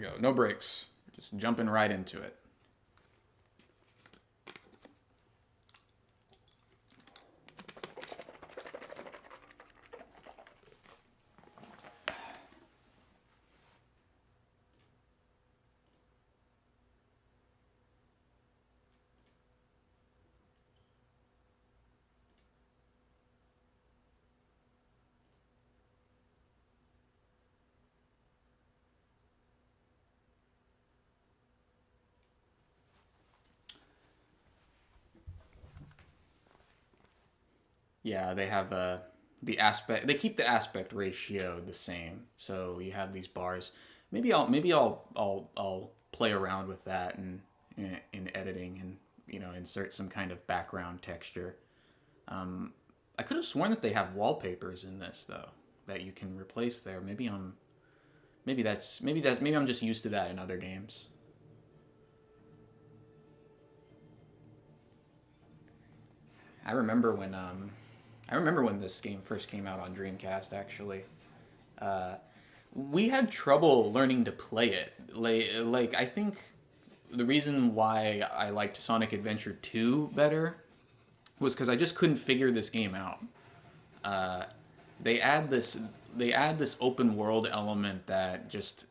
go. No breaks. Just jumping right into it. Yeah, they have the aspect. They keep the aspect ratio the same. So you have these bars. Maybe I'll play around with that and in editing and insert some kind of background texture. I could have sworn that they have wallpapers in this though that you can replace there. Maybe I'm just used to that in other games. I remember when this game first came out on Dreamcast. Actually, we had trouble learning to play it. Like I think the reason why I liked Sonic Adventure 2 better was because I just couldn't figure this game out. Uh, they add this they add this open world element that just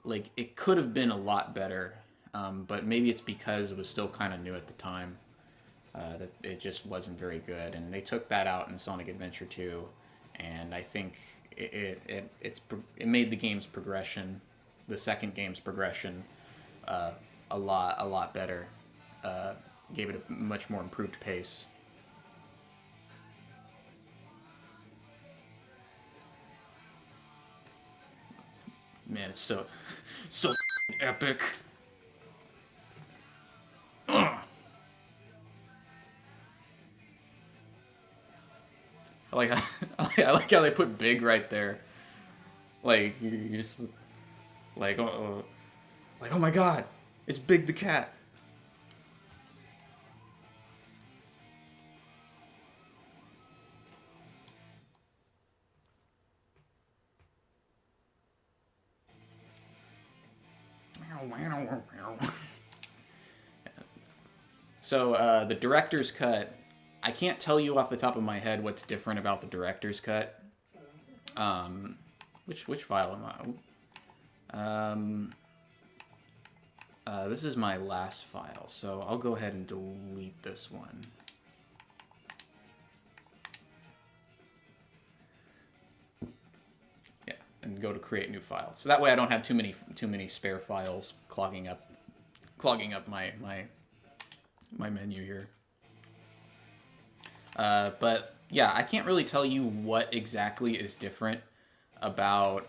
like it could have been a lot better, but maybe it's because it was still kind of new at the time. That it just wasn't very good, and they took that out in Sonic Adventure 2, and I think it made the game's progression, the second game's progression, uh, a lot better. Uh, Gave it a much more improved pace. Man, it's so epic. Ugh. I like how, I like how they put big right there. Like you just like oh my god, it's Big the cat. So the director's cut, I can't tell you off the top of my head what's different about the director's cut. Um, which file am I? This is my last file, so I'll go ahead and delete this one. Yeah, and go to create new file. So that way I don't have too many spare files clogging up my menu here. But yeah, I can't really tell you what exactly is different about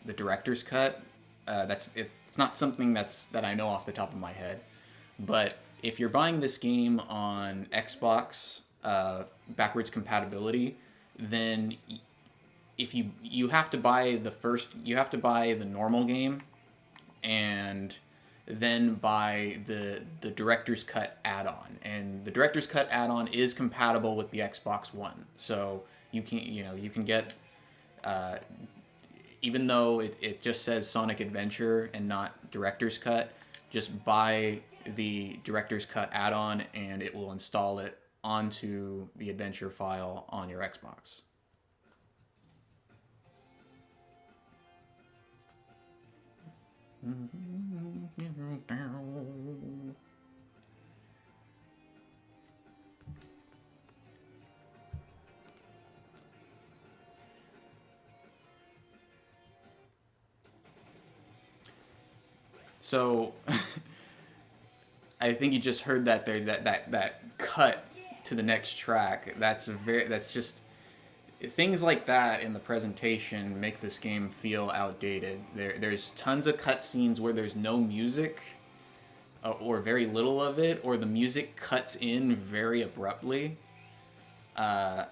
the director's cut. It's not something that I know off the top of my head. But if you're buying this game on Xbox backwards compatibility, then if you have to buy the normal game, and then buy the director's cut add-on, and the director's cut add-on is compatible with the Xbox One, so you can get even though it just says Sonic Adventure and not director's cut, just buy the director's cut add-on and it will install it onto the adventure file on your Xbox. So I think you just heard that there that cut to the next track. That's just things like that in the presentation make this game feel outdated. There's tons of cutscenes where there's no music, or very little of it, or the music cuts in very abruptly. Uh,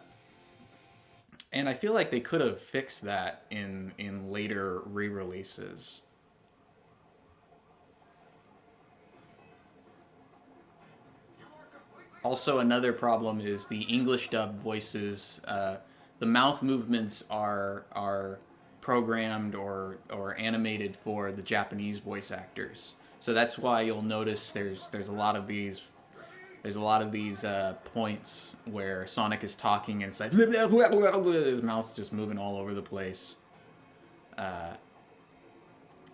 and I feel like they could have fixed that in later re-releases. Also, another problem is the English dub voices. The mouth movements are programmed or animated for the Japanese voice actors. So that's why you'll notice there's a lot of these points where Sonic is talking and it's like his mouth's just moving all over the place.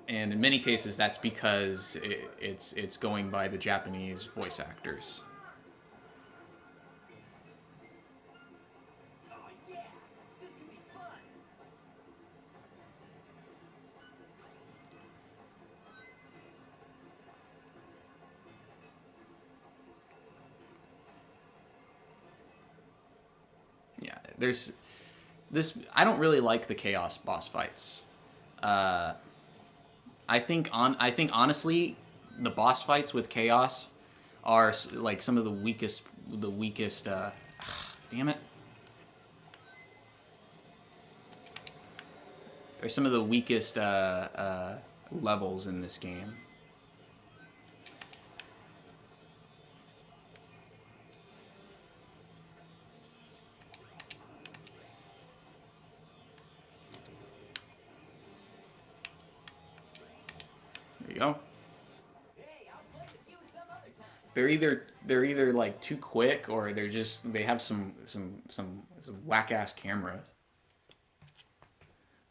And in many cases, that's because it's going by the Japanese voice actors. Yeah, there's this. I don't really like the Chaos boss fights. I think honestly, the boss fights with Chaos are like some of the weakest. Damn it! Are some of the weakest levels in this game. There you go. They're either like too quick or they have some whack ass camera.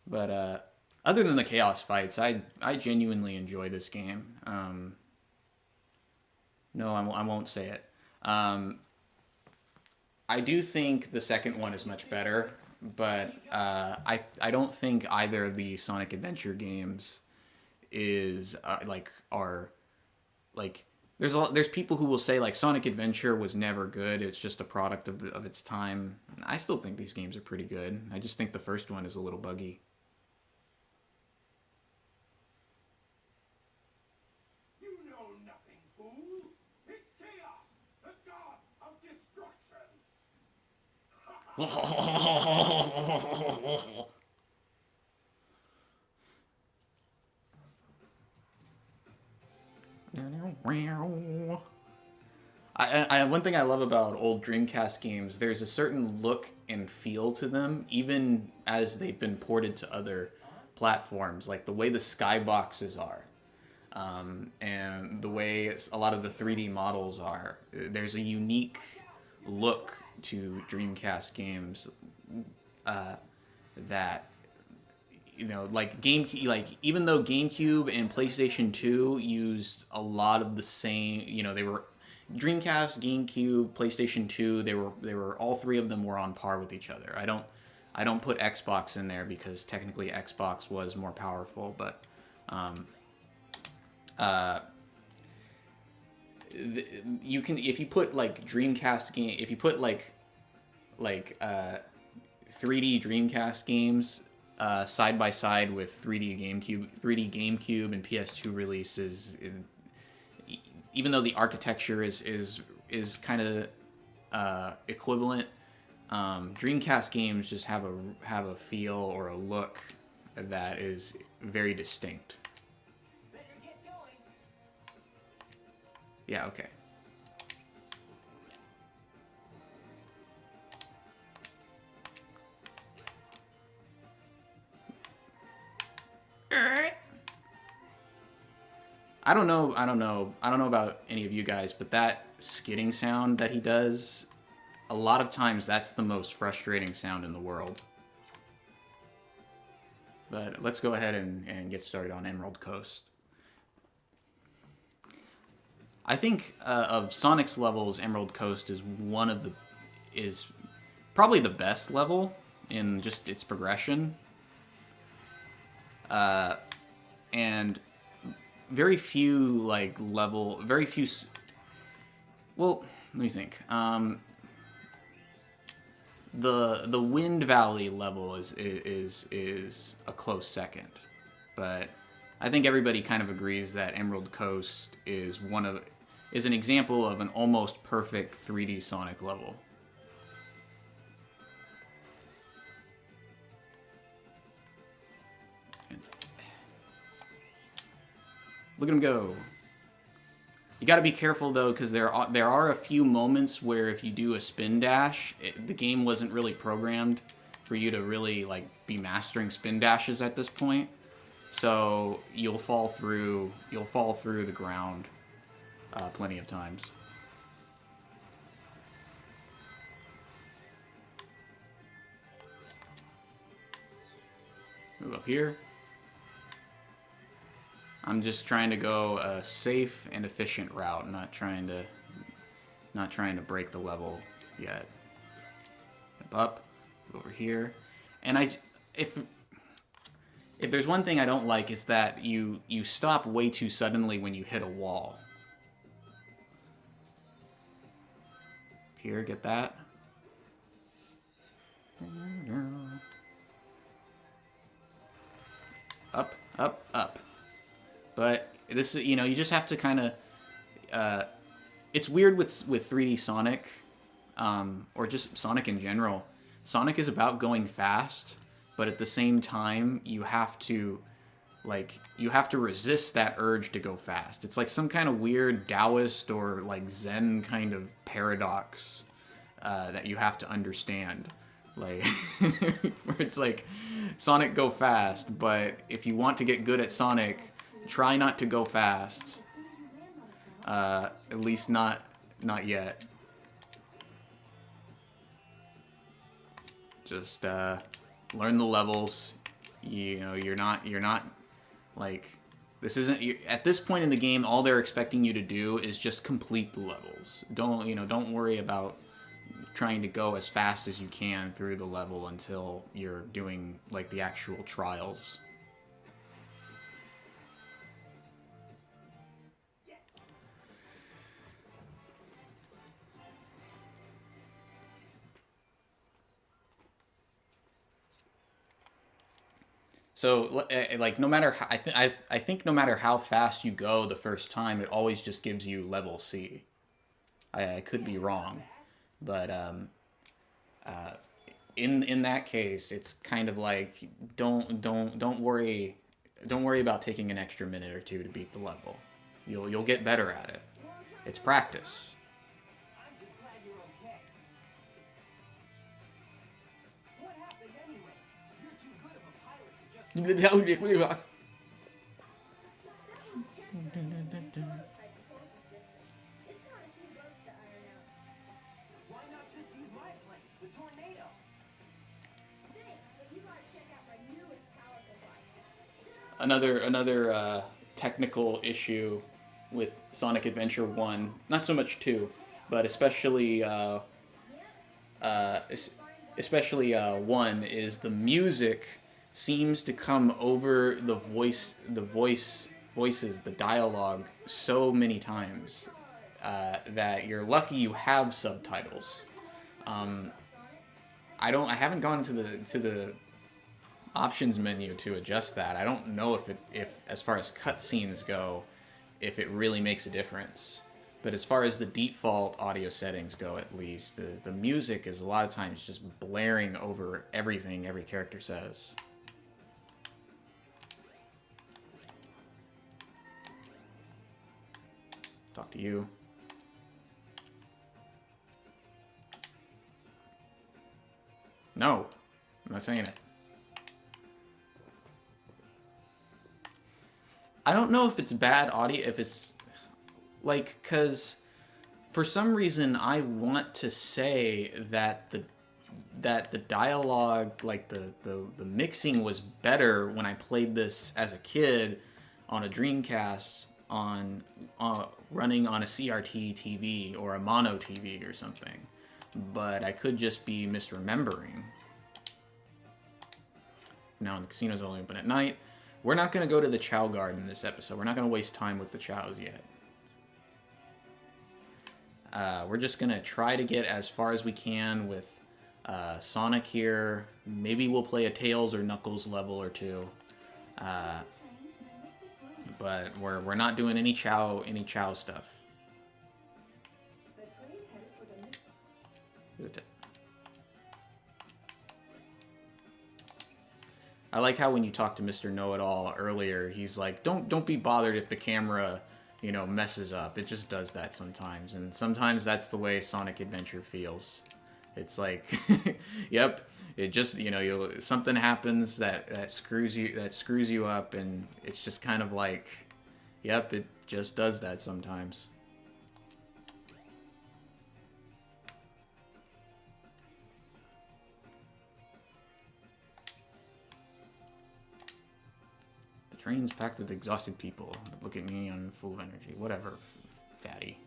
But other than the Chaos fights, I genuinely enjoy this game. No, I won't say it. I do think the second one is much better, but I don't think either of the Sonic Adventure games is there's people who will say like Sonic Adventure was never good. It's just a product of its time. I still think these games are pretty good. I just think the first one is a little buggy. You know nothing, fool. It's Chaos, the god of destruction. One thing I love about old Dreamcast games, there's a certain look and feel to them, even as they've been ported to other platforms, like the way the skyboxes are, and the way a lot of the 3D models are. There's a unique look to Dreamcast games that, you know, like even though GameCube and PlayStation 2 used a lot of the same, you know, they were Dreamcast, GameCube, PlayStation 2, they were all three of them were on par with each other. I don't put Xbox in there because technically Xbox was more powerful, but you can, if you put like Dreamcast game, if you put like 3D Dreamcast games side by side with 3D GameCube and PS2 releases, even though the architecture is kind of equivalent, Dreamcast games just have a feel or a look that is very distinct. Yeah, okay. I don't know about any of you guys, but that skidding sound that he does, a lot of times that's the most frustrating sound in the world. But let's go ahead and get started on Emerald Coast. I think of Sonic's levels, Emerald Coast is is probably the best level in just its progression. And very few well, let me think. The Wind Valley level is a close second, but I think everybody kind of agrees that Emerald Coast is an example of an almost perfect 3D Sonic level. Look at him go. You got to be careful though, because there are a few moments where if you do a spin dash, the game wasn't really programmed for you to really like be mastering spin dashes at this point. So you'll fall through the ground plenty of times. Move up here. I'm just trying to go a safe and efficient route, not trying to break the level yet. Up, over here, and if there's one thing I don't like is that you stop way too suddenly when you hit a wall. Here, get that. Up, up, up. But this is, you know, you just have to kind of. It's weird with 3D Sonic, or just Sonic in general. Sonic is about going fast, but at the same time, you have to resist that urge to go fast. It's like some kind of weird Taoist or like Zen kind of paradox that you have to understand. Like, where it's like, Sonic, go fast, but if you want to get good at Sonic, try not to go fast. At least not yet. Just learn the levels. You know, you're not like, this isn't, at this point in the game, all they're expecting you to do is just complete the levels. Don't worry about trying to go as fast as you can through the level until you're doing like the actual trials. So, like, no matter how, I think no matter how fast you go the first time, it always just gives you level C. I could be wrong, but in that case, it's kind of like don't worry about taking an extra minute or two to beat the level. You'll get better at it. It's practice. Another technical issue with Sonic Adventure 1, not so much 2, but especially 1, is the music seems to come over the voices, the dialogue so many times that you're lucky you have subtitles. I haven't gone to the options menu to adjust that. I don't know if as far as cutscenes go, if it really makes a difference. But as far as the default audio settings go, at least, the music is a lot of times just blaring over everything every character says. Talk to you. No, I'm not saying it. I don't know if it's bad audio, if it's like, cause for some reason I want to say that the dialogue, like the mixing was better when I played this as a kid on a Dreamcast on running on a CRT TV or a mono TV or something, but I could just be misremembering. Now the casino's only open at night. We're not going to go to the Chow Garden this episode. We're not going to waste time with the Chows yet. We're just going to try to get as far as we can with Sonic here. Maybe we'll play a Tails or Knuckles level or two. But we're not doing any Chow stuff. I like how when you talk to Mr. Know-It-All earlier, he's like, don't be bothered if the camera, you know, messes up. It just does that sometimes, and sometimes that's the way Sonic Adventure feels. It's like, yep, It just, you know, something happens that screws you up, and it's just kind of like, yep, it just does that sometimes. The train's packed with exhausted people. Look at me, I'm full of energy. Whatever, fatty.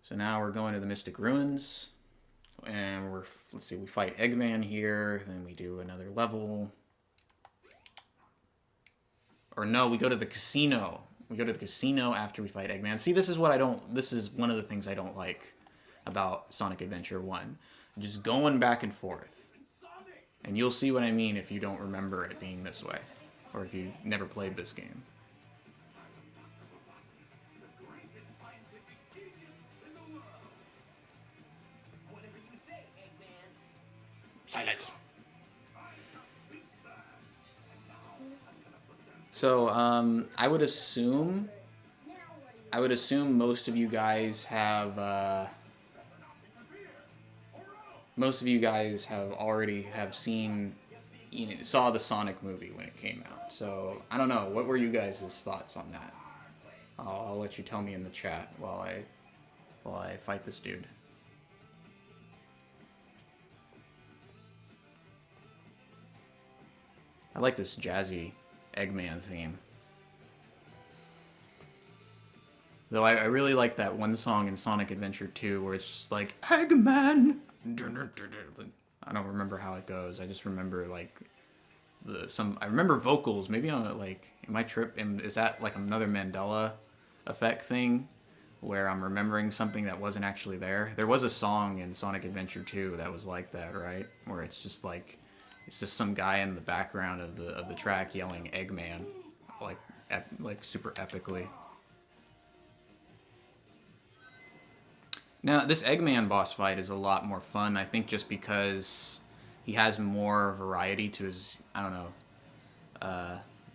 So now we're going to the Mystic Ruins. And let's see, we fight Eggman here, then we do another level. Or no, we go to the casino. We go to the casino after we fight Eggman. See, this is one of the things I don't like about Sonic Adventure 1. Just going back and forth. And you'll see what I mean if you don't remember it being this way. Or if you never played this game. Silence. So, I would assume most of you guys have, already seen, you know, saw the Sonic movie when it came out. So, I don't know, what were you guys' thoughts on that? I'll let you tell me in the chat while I fight this dude. I like this jazzy Eggman theme. Though I really like that one song in Sonic Adventure 2 where it's just like, Eggman! I don't remember how it goes. I just remember like I remember vocals. Maybe on like in my trip, is that like another Mandela effect thing where I'm remembering something that wasn't actually there? There was a song in Sonic Adventure 2 that was like that, right? Where it's just like, it's just some guy in the background of the track yelling Eggman, like super epically. Now, this Eggman boss fight is a lot more fun, I think, just because he has more variety to his, I don't know,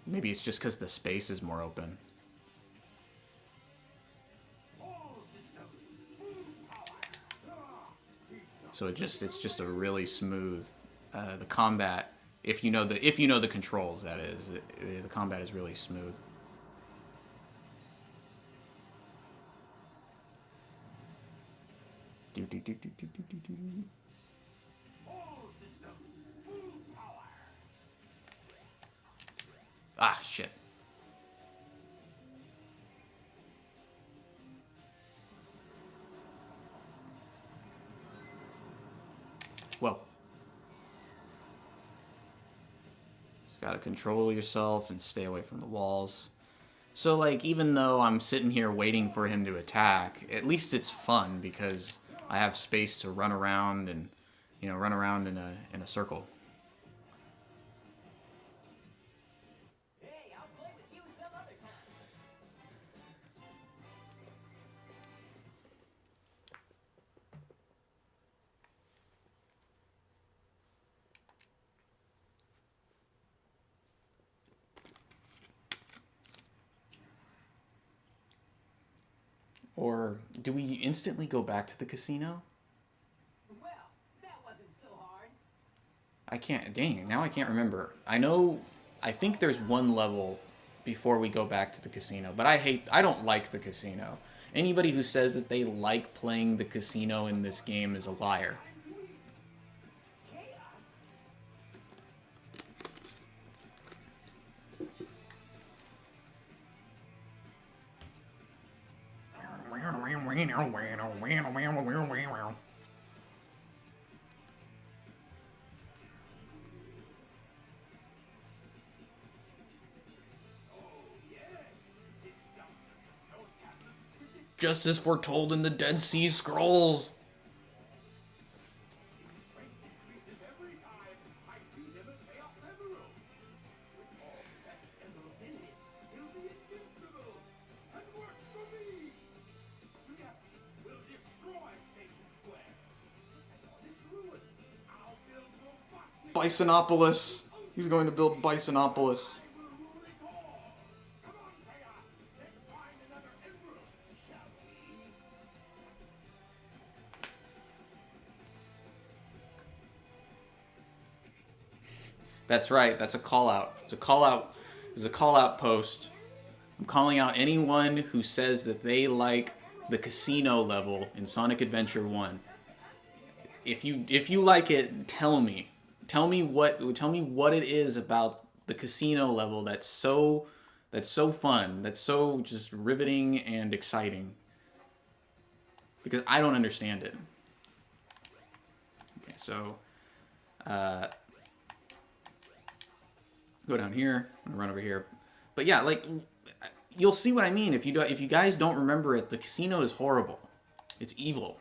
maybe it's just because the space is more open. So it's just a really smooth, the combat, if you know the controls, that is, the combat is really smooth. Ah, shit. Well. Just gotta control yourself and stay away from the walls. So, like, even though I'm sitting here waiting for him to attack, at least it's fun because I have space to run around and, you know, run around in a circle. Hey, I'll play with you some other time. Or do we instantly go back to the casino? Well, that wasn't so hard. I can't, dang, now I can't remember. I think there's one level before we go back to the casino, but I don't like the casino. Anybody who says that they like playing the casino in this game is a liar. Just as foretold in the Dead Sea Scrolls. Bisonopolis. He's going to build Bisonopolis. That's right. That's a call out. It's a call out. It's a call out post. I'm calling out anyone who says that they like the casino level in Sonic Adventure 1. If you like it, tell me. Tell me what it is about the casino level that's so fun, that's so just riveting and exciting. Because I don't understand it. Okay, so go down here. I'm gonna run over here. But yeah, like you'll see what I mean if you guys don't remember it. The casino is horrible. It's evil.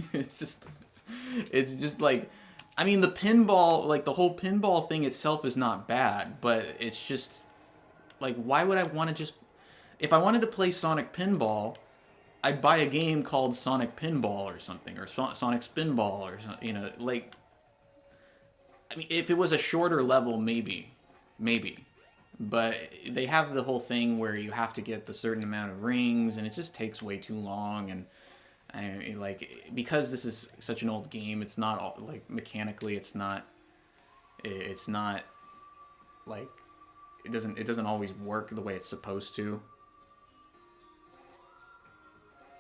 it's just like, I mean, the pinball, like the whole pinball thing itself is not bad, but it's just like, why would I want to just, if I wanted to play Sonic Pinball, I'd buy a game called Sonic Pinball or something, or Sonic Spinball or something, you know, like, I mean, if it was a shorter level, maybe. But they have the whole thing where you have to get the certain amount of rings, and it just takes way too long, and like, because this is such an old game, it's not all, like, mechanically, it's not like, it doesn't always work the way it's supposed to.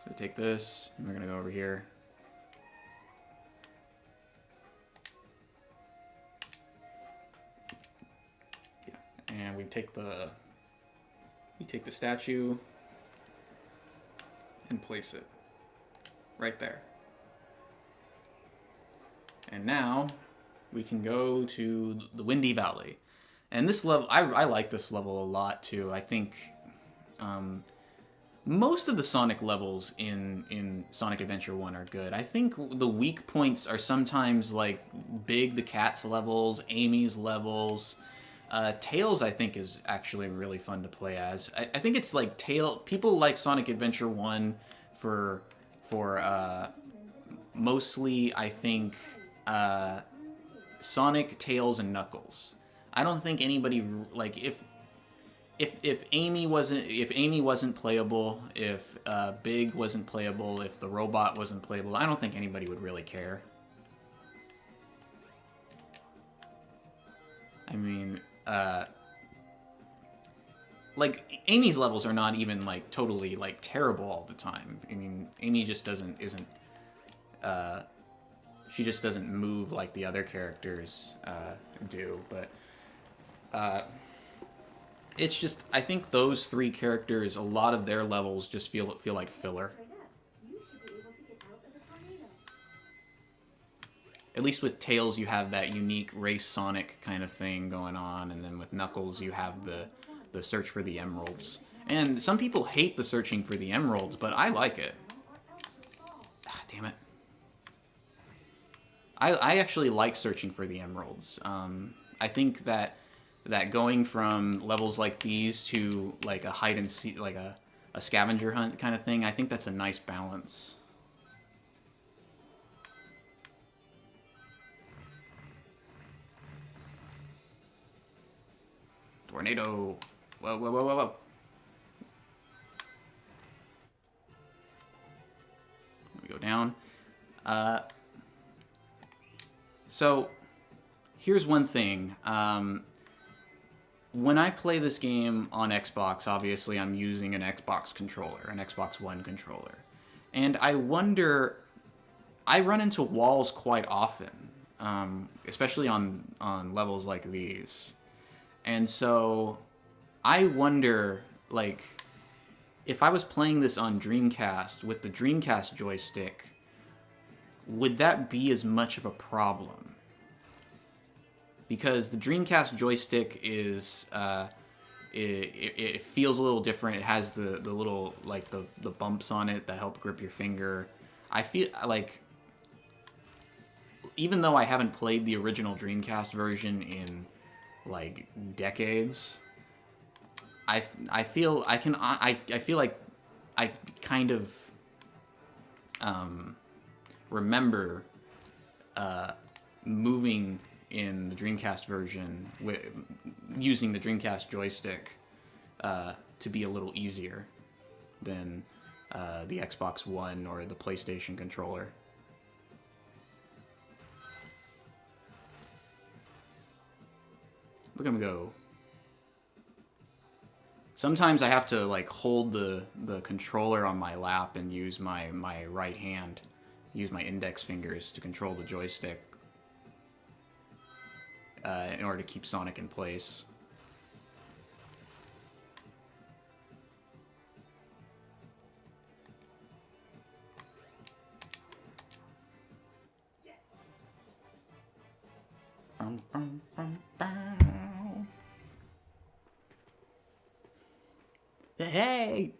So take this, and we're gonna go over here. Yeah, and we take the statue and place it right there. And now we can go to the Windy Valley. And this level, I like this level a lot too. I think most of the Sonic levels in Sonic Adventure 1 are good. I think the weak points are sometimes like Big the Cat's levels, Amy's levels. Tails, I think, is actually really fun to play as. I think it's like people like Sonic Adventure 1 for mostly, I think, Sonic, Tails, and Knuckles. I don't think anybody, like, if Amy wasn't playable, if Big wasn't playable, if the robot wasn't playable, I don't think anybody would really care. I mean, like, Amy's levels are not even, like, totally, like, terrible all the time. I mean, Amy just she just doesn't move like the other characters do, but it's just, I think those three characters, a lot of their levels just feel like filler. At least with Tails, you have that unique race Sonic kind of thing going on, and then with Knuckles, you have the search for the emeralds. And some people hate the searching for the emeralds, but I like it. Ah, damn it. I actually like searching for the emeralds. I think that going from levels like these to like a hide and seek, like a scavenger hunt kind of thing, I think that's a nice balance. Tornado. Whoa, whoa, whoa, whoa, whoa. We go down. So, here's one thing. When I play this game on Xbox, obviously I'm using an Xbox controller, an Xbox One controller. And I wonder, I run into walls quite often, especially on levels like these. And so, I wonder, like, if I was playing this on Dreamcast with the Dreamcast joystick, would that be as much of a problem? Because the Dreamcast joystick is, it feels a little different. It has the little, like, the bumps on it that help grip your finger. I feel like, even though I haven't played the original Dreamcast version in, like, decades, I feel like I kind of remember moving in the Dreamcast version using the Dreamcast joystick to be a little easier than the Xbox One or the PlayStation controller. Look at him go. Sometimes I have to like hold the controller on my lap and use my right hand, use my index fingers to control the joystick in order to keep Sonic in place. Hey!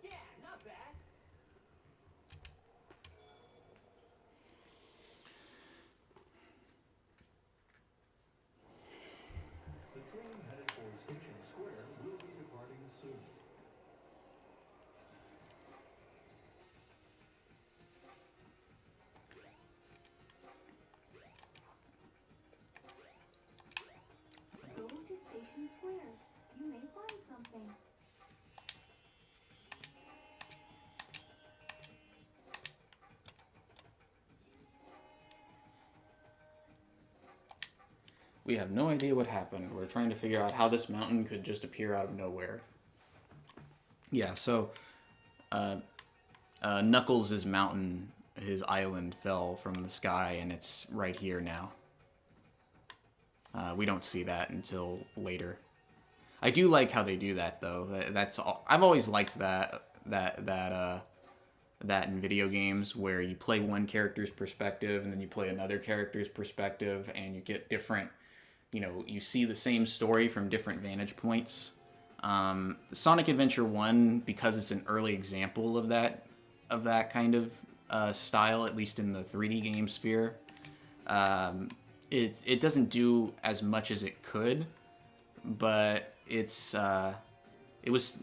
Yeah, not bad. The train headed for Station Square will be departing soon. Go to Station Square. You may find something. We have no idea what happened. We're trying to figure out how this mountain could just appear out of nowhere. Yeah, so Knuckles' mountain, his island, fell from the sky, and it's right here now. We don't see that until later. I do like how they do that, though. That's all. I've always liked that in video games, where you play one character's perspective and then you play another character's perspective, and you get different. You know, you see the same story from different vantage points. Sonic Adventure 1, because it's an early example of that kind of style, at least in the 3D game sphere, it doesn't do as much as it could, but it was,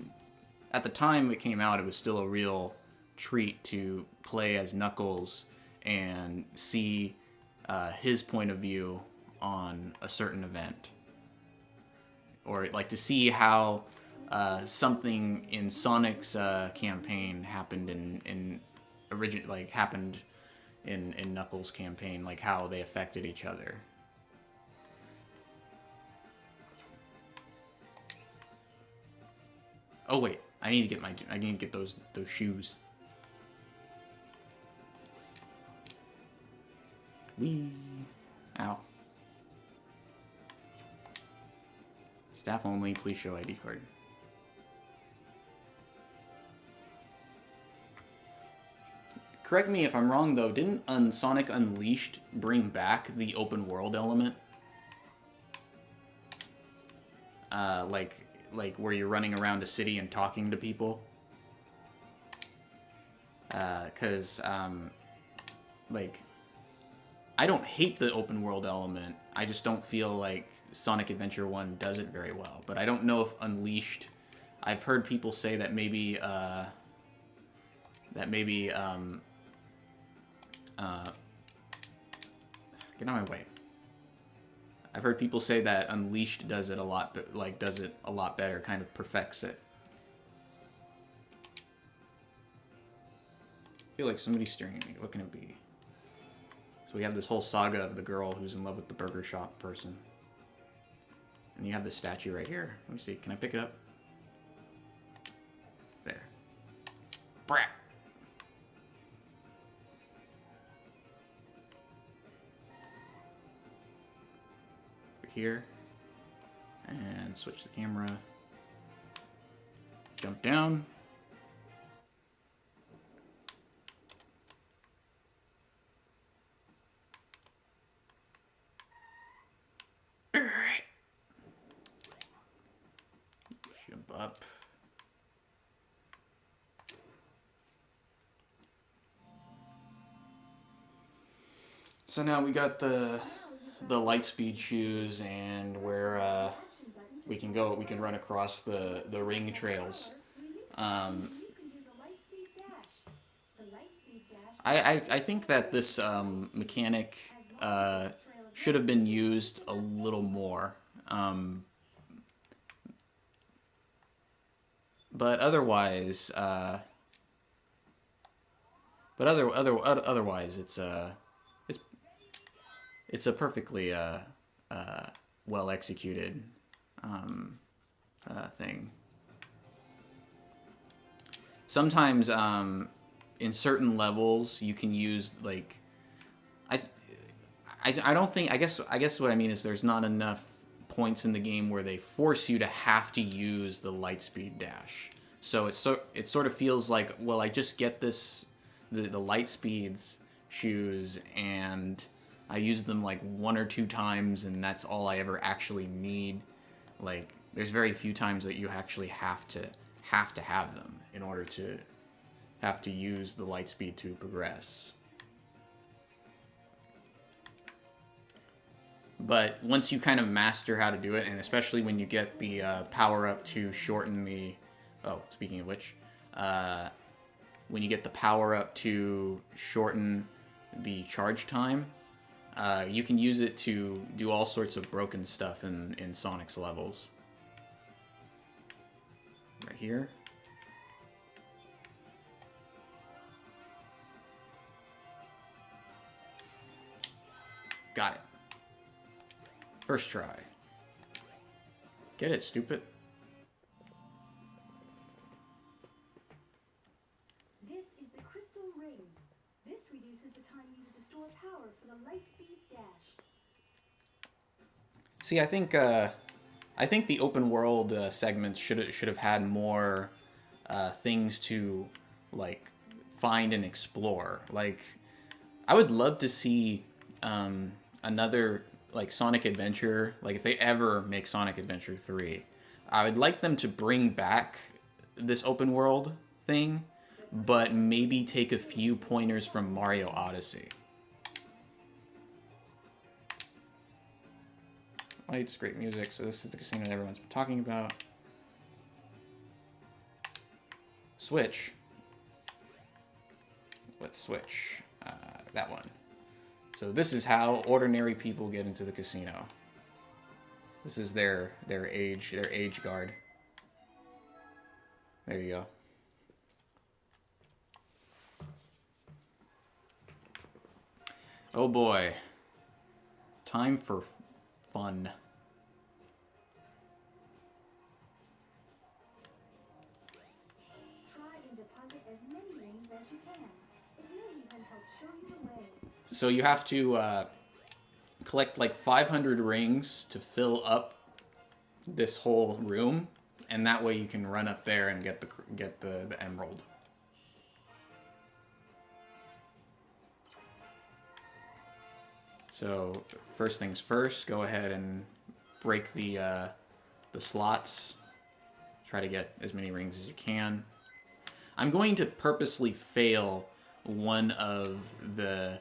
at the time it came out, it was still a real treat to play as Knuckles and see his point of view on a certain event, or like to see how something in Sonic's campaign happened in Knuckles' campaign, like how they affected each other. Oh wait, I need to get those shoes. Wee. Ow. Staff only, please show ID card. Correct me if I'm wrong, though. Didn't Sonic Unleashed bring back the open world element? Like where you're running around a city and talking to people? Like, I don't hate the open world element. I just don't feel like Sonic Adventure 1 does it very well. But I don't know if Unleashed... I've heard people say that maybe... get out of my way. I've heard people say that Unleashed does it a lot, does it a lot better, kind of perfects it. I feel like somebody's staring at me. What can it be? So we have this whole saga of the girl who's in love with the burger shop person. And you have this statue right here. Let me see. Can I pick it up? There. Brat. Here. And switch the camera. Jump down. Jump up. So now we got the Lightspeed shoes, and where we can run across the ring trails. I think that this mechanic should have been used a little more. But otherwise, otherwise, it's it's a perfectly well executed thing. Sometimes in certain levels you can use like I don't think I guess what I mean is there's not enough points in the game where they force you to have to use the Lightspeed dash. So it sort of feels like, well, I just get the Lightspeed's shoes and I use them like 1 or 2 times and that's all I ever actually need. Like there's very few times that you actually have to have them in order to have to use the Lightspeed to progress. But once you kind of master how to do it, and especially when you get the power up to shorten the... Oh, speaking of which, when you get the power up to shorten the charge time, you can use it to do all sorts of broken stuff in Sonic's levels. Right here. Got it. First try. Get it, stupid. This is the crystal ring. This reduces the time needed to store power for the Lightspeed dash. See, I think the open world segments should have had more things to like find and explore. Like, I would love to see another like Sonic Adventure. Like, if they ever make Sonic Adventure 3, I would like them to bring back this open world thing, but maybe take a few pointers from Mario Odyssey. Lights, great music. So this is the casino that everyone's been talking about. Switch. Let's switch. That one. So this is how ordinary people get into the casino. This is their age guard. There you go. Oh boy. Time for fun. Try and deposit as many rings as you can. It may even help show you the way. So you have to collect like 500 rings to fill up this whole room, and that way you can run up there and get the emerald. So first things first, go ahead and break the slots. Try to get as many rings as you can. I'm going to purposely fail one of the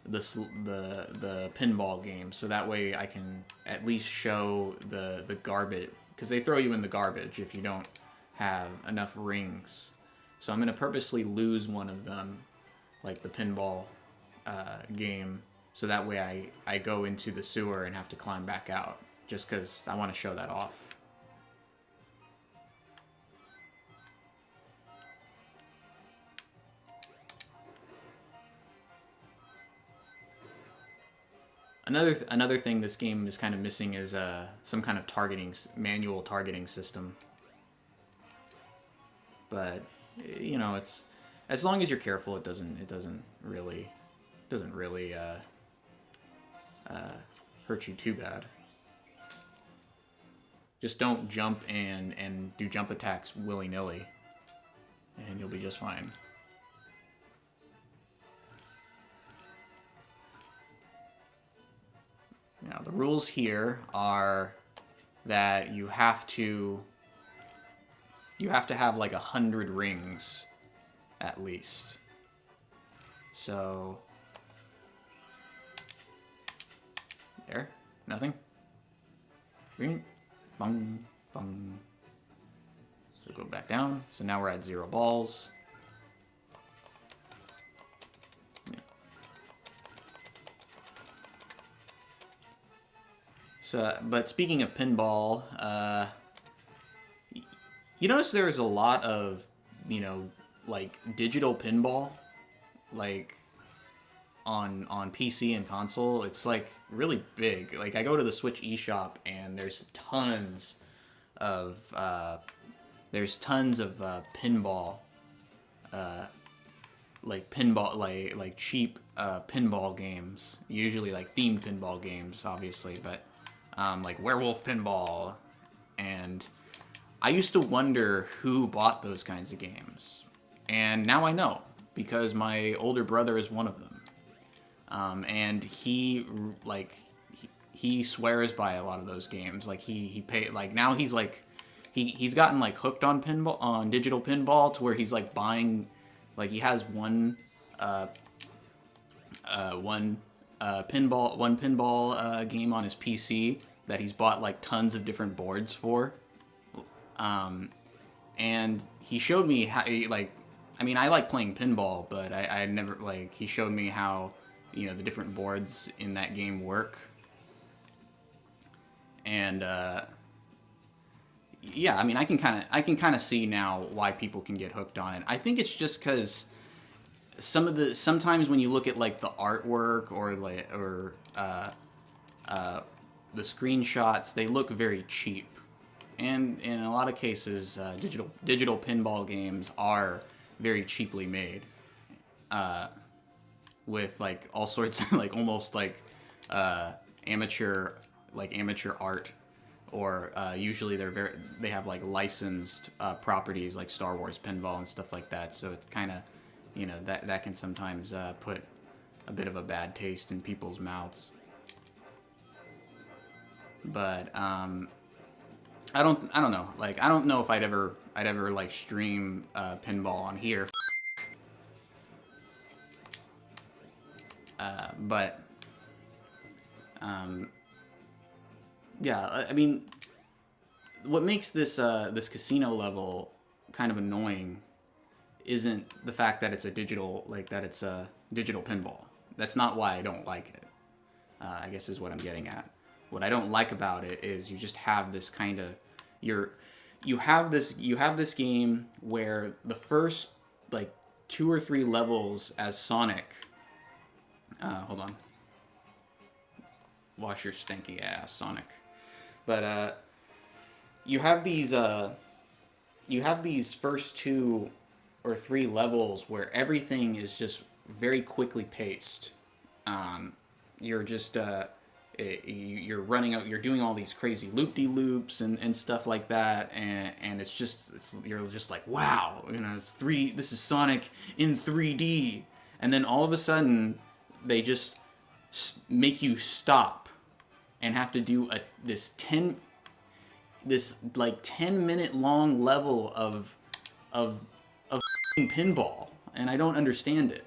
pinball games, so that way I can at least show the garbage, because they throw you in the garbage if you don't have enough rings. So I'm going to purposely lose one of them, like the pinball game, so that way I go into the sewer and have to climb back out, just because I want to show that off. Another thing this game is kind of missing is some kind of manual targeting system. But you know, it's as long as you're careful, it doesn't really hurt you too bad. Just don't jump and do jump attacks willy-nilly, and you'll be just fine. Now, the rules here are that you have to have like 100 rings at least. So there, nothing. Green, bung, bung. So go back down. So now we're at 0 balls. So, but speaking of pinball, you notice there's a lot of, like digital pinball, like on PC and console, it's like really big. Like I go to the Switch eShop and there's tons of pinball, like cheap pinball games. Usually like themed pinball games, obviously, but like Werewolf Pinball. And I used to wonder who bought those kinds of games, and now I know, because my older brother is one of them. And he swears by a lot of those games. Like he pay, like now he's like he's gotten like hooked on digital pinball, to where he's like buying, like he has one pinball game on his PC that he's bought like tons of different boards for. And he showed me how, like, I mean, I like playing pinball, but I never, like, he showed me how, you know, the different boards in that game work. And, yeah, I mean, I can kind of see now why people can get hooked on it. I think it's just because sometimes when you look at, like, the artwork or the screenshots, they look very cheap. And in a lot of cases, digital pinball games are very cheaply made, with like all sorts of like almost like amateur art, or usually they have like licensed properties like Star Wars pinball and stuff like that. So it's kind of, you know, that can sometimes put a bit of a bad taste in people's mouths. But I don't know. Like, I don't know if I'd ever like stream pinball on here. But yeah, I mean, what makes this this casino level kind of annoying isn't the fact that it's a digital pinball. That's not why I don't like it. I guess is what I'm getting at. What I don't like about it is you just have this kind of you have this game where the first like 2 or 3 levels as Sonic. Hold on. Wash your stinky ass, Sonic. But you have these first 2 or 3 levels where everything is just very quickly paced. You're just you're running out, you're doing all these crazy loop-de-loops and stuff like that, and you're just like, wow, you know, this is Sonic in 3D, and then all of a sudden they just make you stop and have to do this 10-minute long level of pinball, and I don't understand it.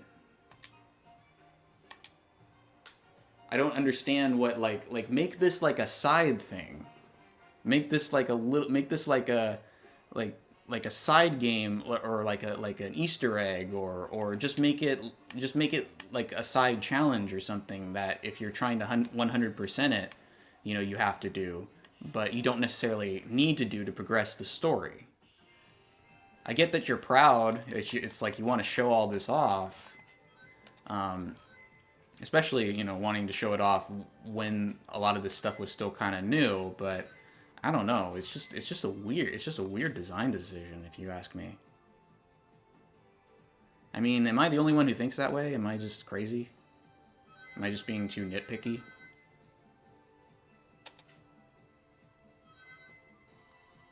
I don't understand what like make this like a side thing. Make this like a side game, or like an Easter egg, or just make it like a side challenge or something that if you're trying to 100% it, you know, you have to do, but you don't necessarily need to do to progress the story. I get that you're proud. It's like you want to show all this off. Especially, you know, wanting to show it off when a lot of this stuff was still kind of new, but I don't know. It's just a weird design decision, if you ask me. I mean, am I the only one who thinks that way? Am I just crazy? Am I just being too nitpicky?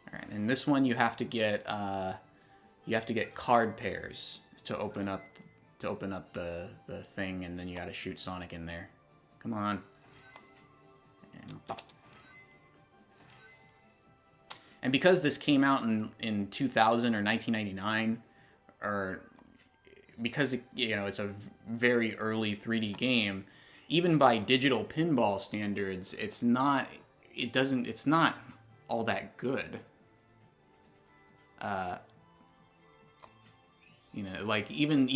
All right, and this one you have to get card pairs to open up the thing, and then you gotta shoot Sonic in there. Come on. And pop. And because this came out in 2000 or 1999, or because it's a very early 3D game, even by digital pinball standards, it's not all that good. You know, like even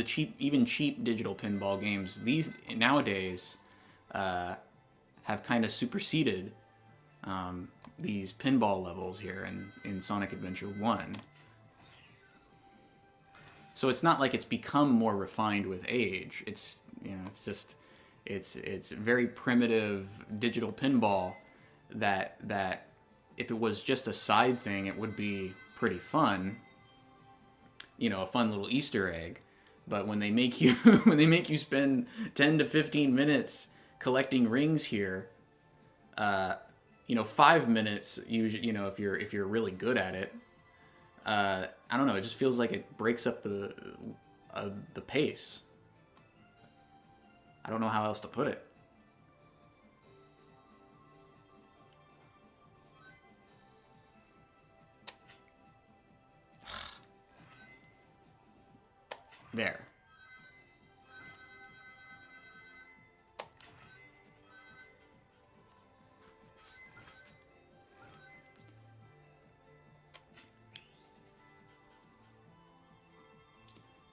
cheap digital pinball games these nowadays have kind of superseded these pinball levels here in Sonic Adventure 1. So it's not like it's become more refined with age. It's You know, it's just it's very primitive digital pinball that if it was just a side thing, it would be pretty fun. You know, a fun little Easter egg. But when they make you spend 10 to 15 minutes collecting rings here, you know, 5 minutes usually, you know, if you're really good at it, I don't know, it just feels like it breaks up the pace. I don't know how else to put it. There.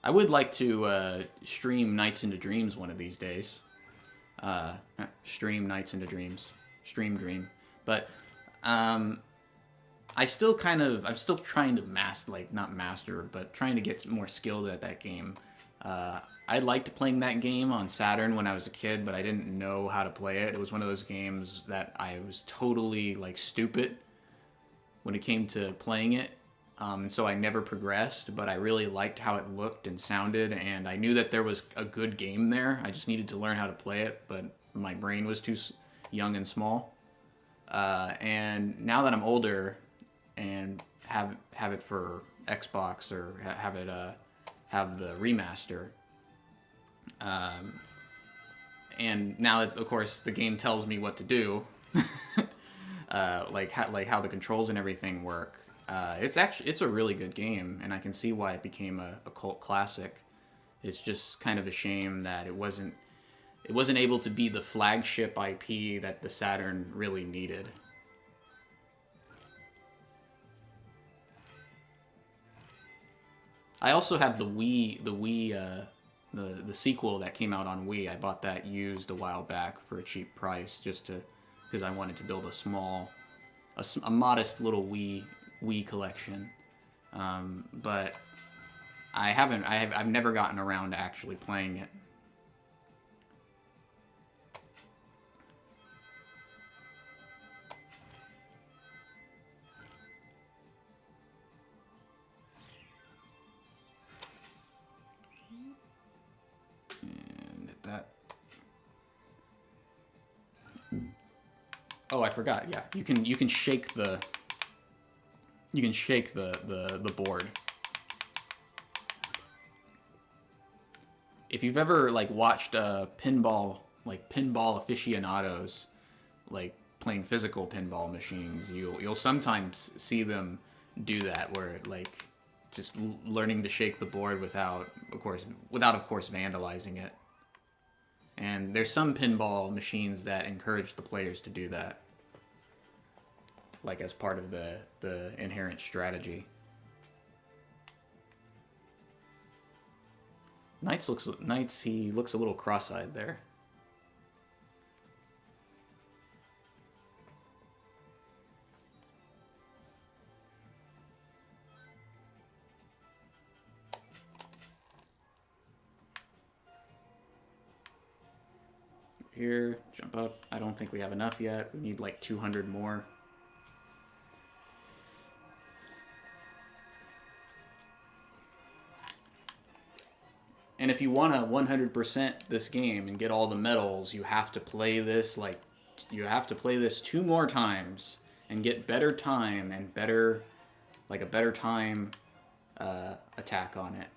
I would like to stream Nights into Dreams one of these days. Stream Nights into Dreams. Stream Dream. But I'm still trying to not master, but trying to get more skilled at that game. I liked playing that game on Saturn when I was a kid, but I didn't know how to play it. It was one of those games that I was totally like stupid when it came to playing it. So I never progressed, but I really liked how it looked and sounded, and I knew that there was a good game there. I just needed to learn how to play it, but my brain was too young and small. And now that I'm older and have it for Xbox or have the remaster, and now that of course the game tells me what to do, like how the controls and everything work. It's a really good game, and I can see why it became a cult classic. It's just kind of a shame that it wasn't able to be the flagship IP that the Saturn really needed. I also have the Wii, the sequel that came out on Wii. I bought that used a while back for a cheap price, because I wanted to build a modest little Wii collection. But I've never gotten around to actually playing it. And hit that. Oh, I forgot. Yeah, you can shake the board. If you've ever like watched pinball aficionados like playing physical pinball machines, you'll sometimes see them do that, where like just learning to shake the board without of course vandalizing it. And there's some pinball machines that encourage the players to do that, like as part of the inherent strategy. Knights, he looks a little cross-eyed there. Here, jump up. I don't think we have enough yet. We need like 200 more. And if you want to 100% this game and get all the medals, you have to play this two more times and get better time and a better time attack on it.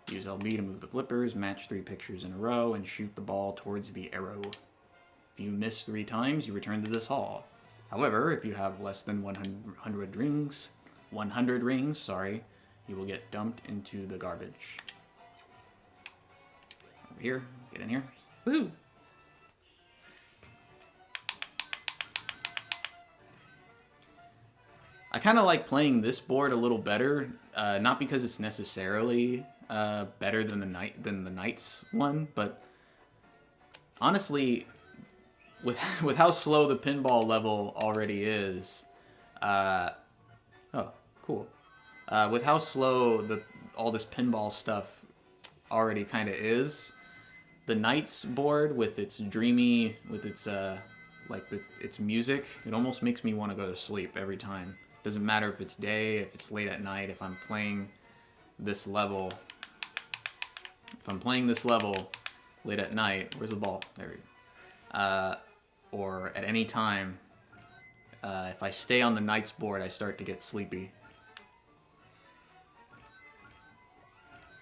Use LB to move the flippers, match 3 pictures in a row, and shoot the ball towards the arrow. If you miss 3 times, you return to this hall. However, if you have less than 100 rings, you will get dumped into the garbage. Over here, get in here. Woo! I kind of like playing this board a little better, not because it's necessarily better than the Knights one, but honestly, with how slow the pinball level already is, cool. With how slow all this pinball stuff already kind of is, the Knights board with its dreamy, with its its music, it almost makes me want to go to sleep every time. Doesn't matter if it's day, if it's late at night, if I'm playing this level. If I'm playing this level late at night, where's the ball? There we go. Or at any time, if I stay on the Knights board, I start to get sleepy.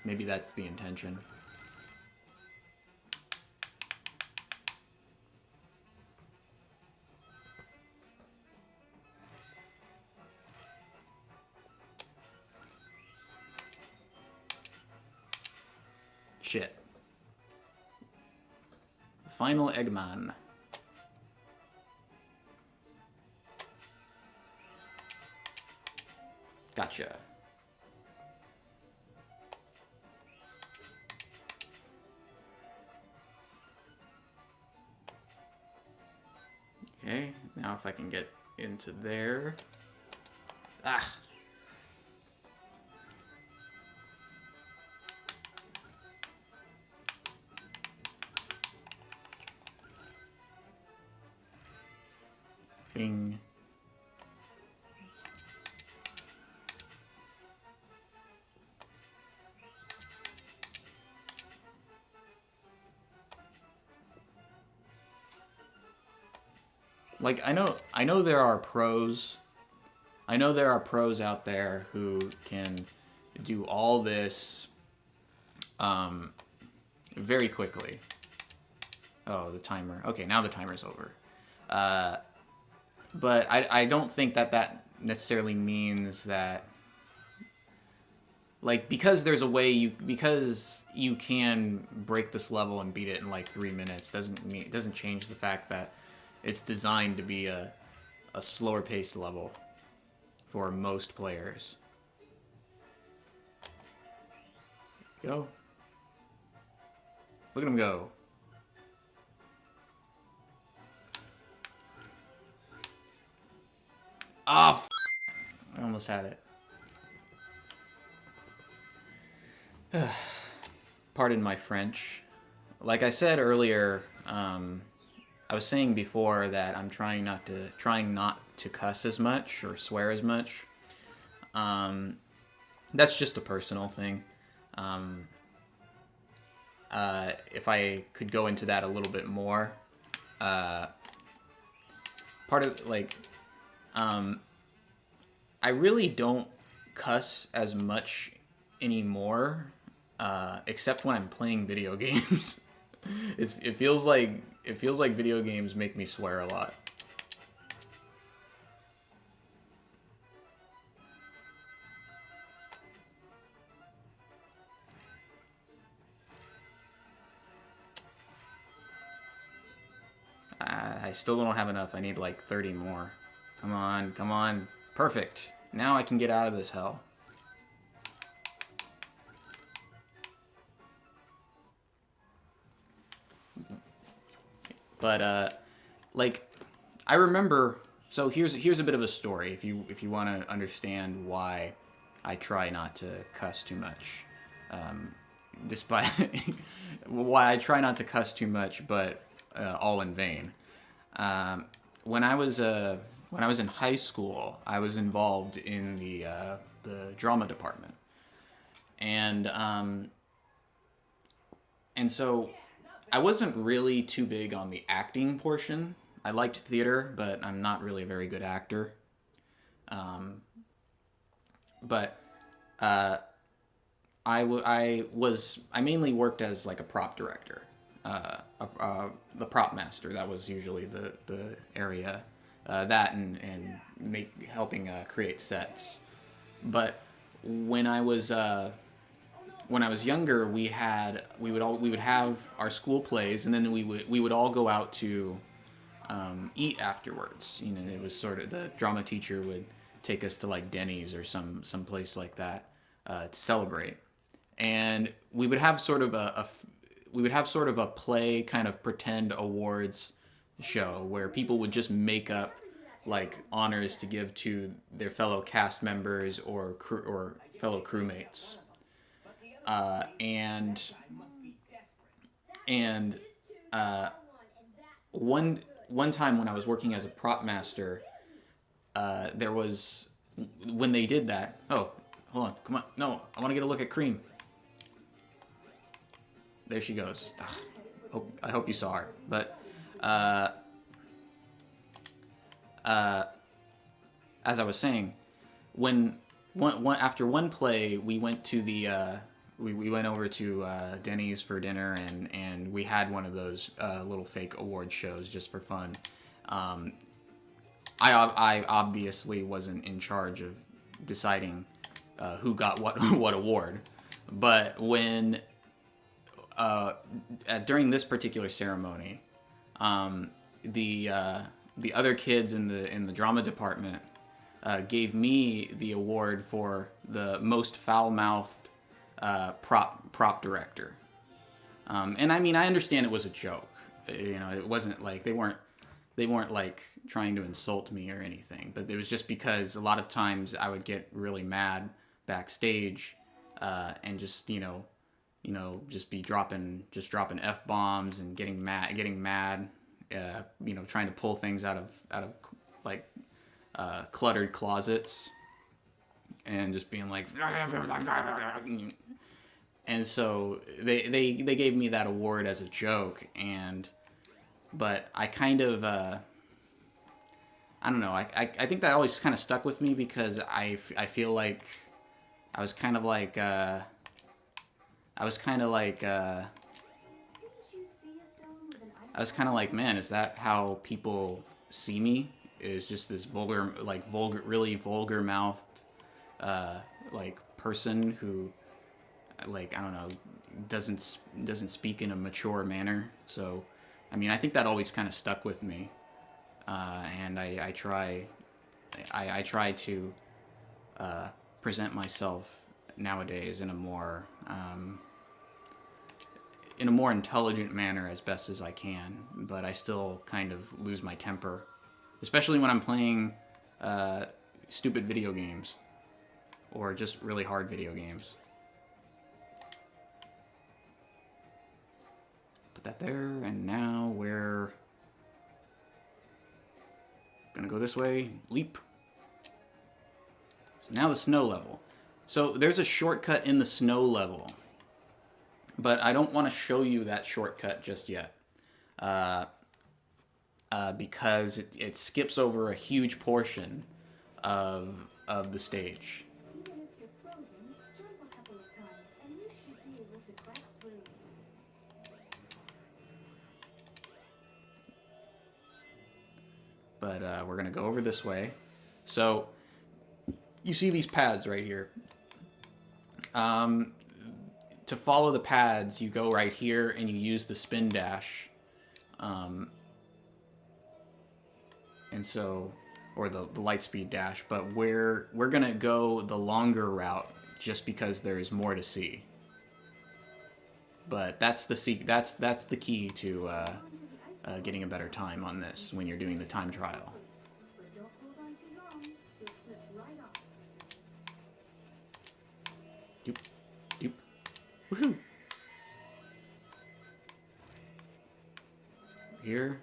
Maybe that's the intention. Shit. Final Eggman. Gotcha. Okay, now if I can get into there. Ah! Bing. Like, I know there are pros. I know there are pros out there who can do all this very quickly. Oh, the timer. Okay, now the timer's over. But I don't think that necessarily means that, like, because there's a way because you can break this level and beat it in like 3 minutes doesn't change the fact that it's designed to be a slower paced level for most players. Go. Look at him go. Ah, I almost had it. Pardon my French. Like I said earlier, I was saying before that I'm trying not to cuss as much or swear as much. That's just a personal thing. If I could go into that a little bit more, part of like. I really don't cuss as much anymore, except when I'm playing video games. It feels like video games make me swear a lot. I still don't have enough. I need like 30 more. Come on, come on. Perfect. Now I can get out of this hell. But like, I remember. So here's a bit of a story if you want to understand why I try not to cuss too much. Despite why I try not to cuss too much, but all in vain. When I was in high school, I was involved in the drama department, and so I wasn't really too big on the acting portion. I liked theater, but I'm not really a very good actor. But I mainly worked as like a prop director, the prop master. That was usually the area. That and helping create sets. But when I was younger, we would have our school plays, and then we would all go out to eat afterwards. You know, it was sort of the drama teacher would take us to like Denny's or some place like that to celebrate, and we would have sort of a play kind of pretend awards show where people would just make up like honors to give to their fellow cast members or fellow crewmates. And one time when I was working as a prop master, there was when they did that. Oh, hold on, come on, no, I want to get a look at Cream. There she goes. I hope you saw her. But as I was saying, after one play, we went to the we went over to Denny's for dinner, and we had one of those little fake award shows just for fun. I obviously wasn't in charge of deciding who got what award, but when during this particular ceremony, the other kids in the drama department gave me the award for the most foul-mouthed prop director. And I mean, I understand it was a joke. You know, it wasn't like they weren't like trying to insult me or anything. But it was just because a lot of times I would get really mad backstage and just just be dropping F-bombs and getting mad, trying to pull things out of like cluttered closets and just being like, and so they gave me that award as a joke, but I kind of I don't know, I think that always kind of stuck with me because I feel like I was kind of like man, is that how people see me? Is just this really vulgar mouthed, person who, like, I don't know, doesn't speak in a mature manner. So, I mean, I think that always kind of stuck with me, and I try to present myself nowadays in a more intelligent manner as best as I can, but I still kind of lose my temper, especially when I'm playing stupid video games or just really hard video games. Put that there, and now we're gonna go this way, leap. So now the snow level. So there's a shortcut in the snow level, but I don't want to show you that shortcut just yet, because it skips over a huge portion of the stage. Even if you're frozen, jump a couple of times and you should be able to crack through. But we're gonna go over this way. So you see these pads right here. To follow the pads, you go right here and you use the spin dash, and so, or the light speed dash. But we're gonna go the longer route just because there's more to see. But that's the key to getting a better time on this when you're doing the time trial. But don't hold on too long. You'll slip right off. Doop, doop, woohoo! Here,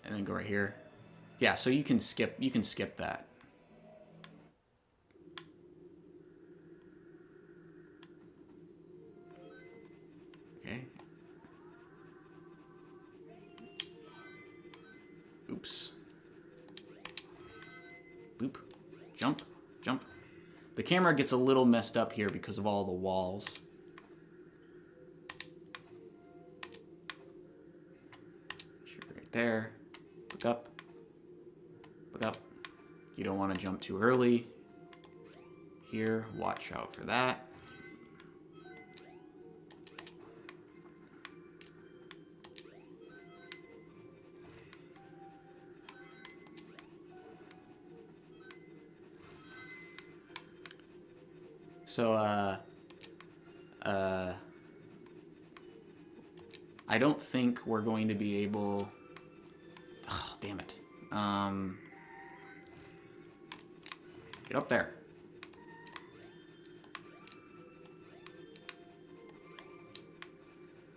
and then go right here. Yeah, so you can skip that. Okay. Oops. Boop. Jump. Jump. The camera gets a little messed up here because of all the walls. Right there. Look up. Look up. You don't want to jump too early. Here, watch out for that. So, I don't think we're going to be able... Oh, damn it. Get up there.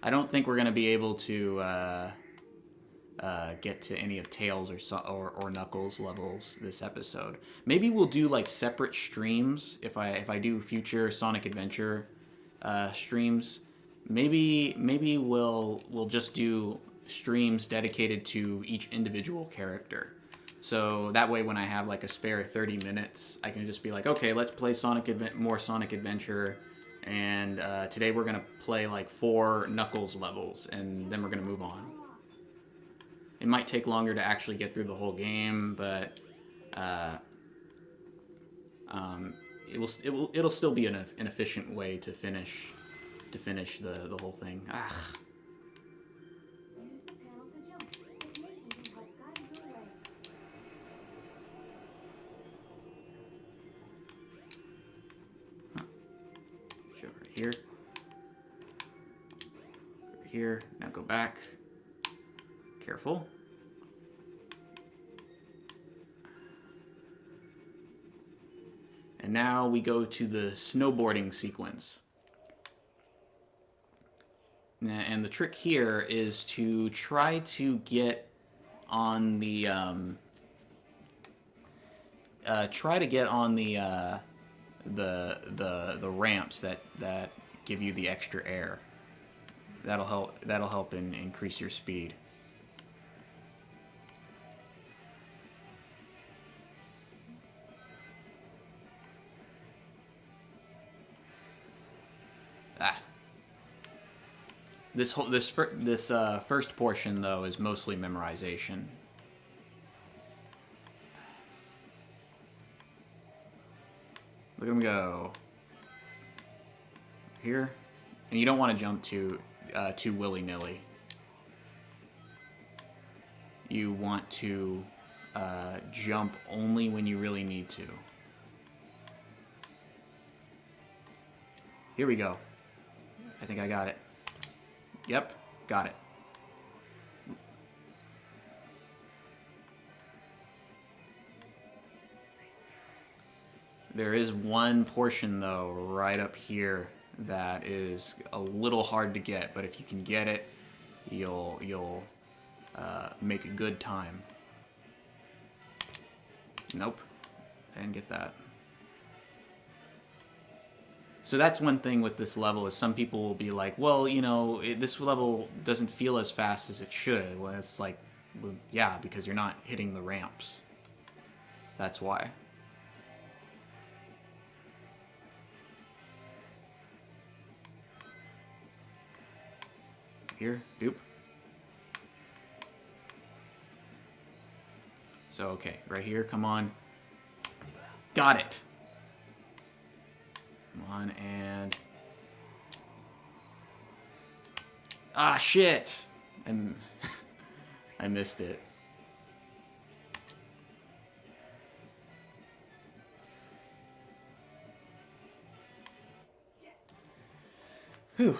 I don't think we're gonna be able to get to any of Tails or Knuckles levels this episode. Maybe we'll do like separate streams if I do future Sonic Adventure streams. Maybe we'll just do streams dedicated to each individual character. So that way when I have like a spare 30 minutes, I can just be like, okay, let's play more Sonic Adventure, and today we're gonna play like 4 Knuckles levels, and then we're gonna move on. It might take longer to actually get through the whole game, but it'll still be an efficient way to finish the whole thing. Ah. Use the panel to jump. It may even help guide your way. Show right here. Right here. Now go back. Careful. And now we go to the snowboarding sequence. And the trick here is to try to get on the the ramps that give you the extra air. That'll help increase your speed. This first portion though is mostly memorization. Look at him go. Here, and you don't want to jump too willy-nilly. You want to jump only when you really need to. Here we go. I think I got it. Yep, got it. There is one portion, though, right up here that is a little hard to get, but if you can get it, you'll make a good time. Nope, I didn't get that. So that's one thing with this level, is some people will be like, well, you know, this level doesn't feel as fast as it should. Well, it's like, well, yeah, because you're not hitting the ramps. That's why. Here, doop. So, okay, right here, come on. Got it. Come on, and... Ah, shit! I missed it. Whew.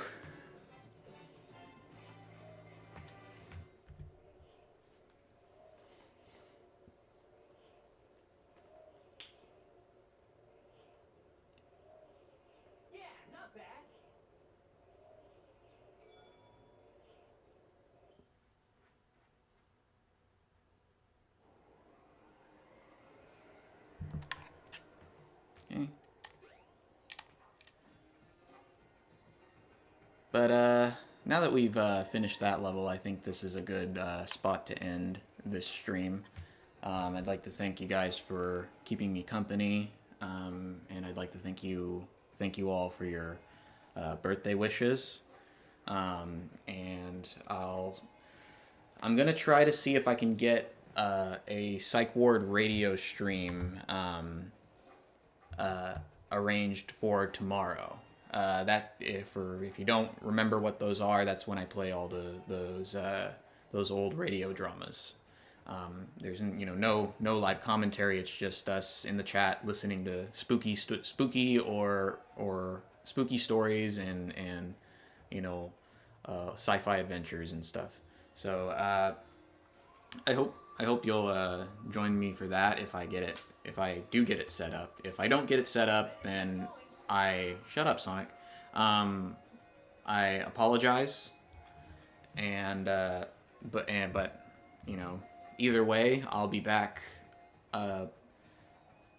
Yeah, not bad. Okay. But now that we've finished that level, I think this is a good spot to end this stream. I'd like to thank you guys for keeping me company, and I'd like to thank you all for your birthday wishes. And I'm gonna try to see if I can get a PsychWard radio stream arranged for tomorrow. That if you don't remember what those are, that's when I play all those old radio dramas. There's no live commentary. It's just us in the chat listening to spooky or spooky stories and sci-fi adventures and stuff. So I I hope you'll join me for that if I do get it set up. If I don't get it set up, then shut up, Sonic. I apologize, but you know, either way, I'll be back.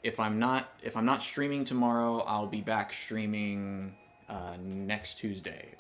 If I'm not streaming tomorrow, I'll be back streaming next Tuesday.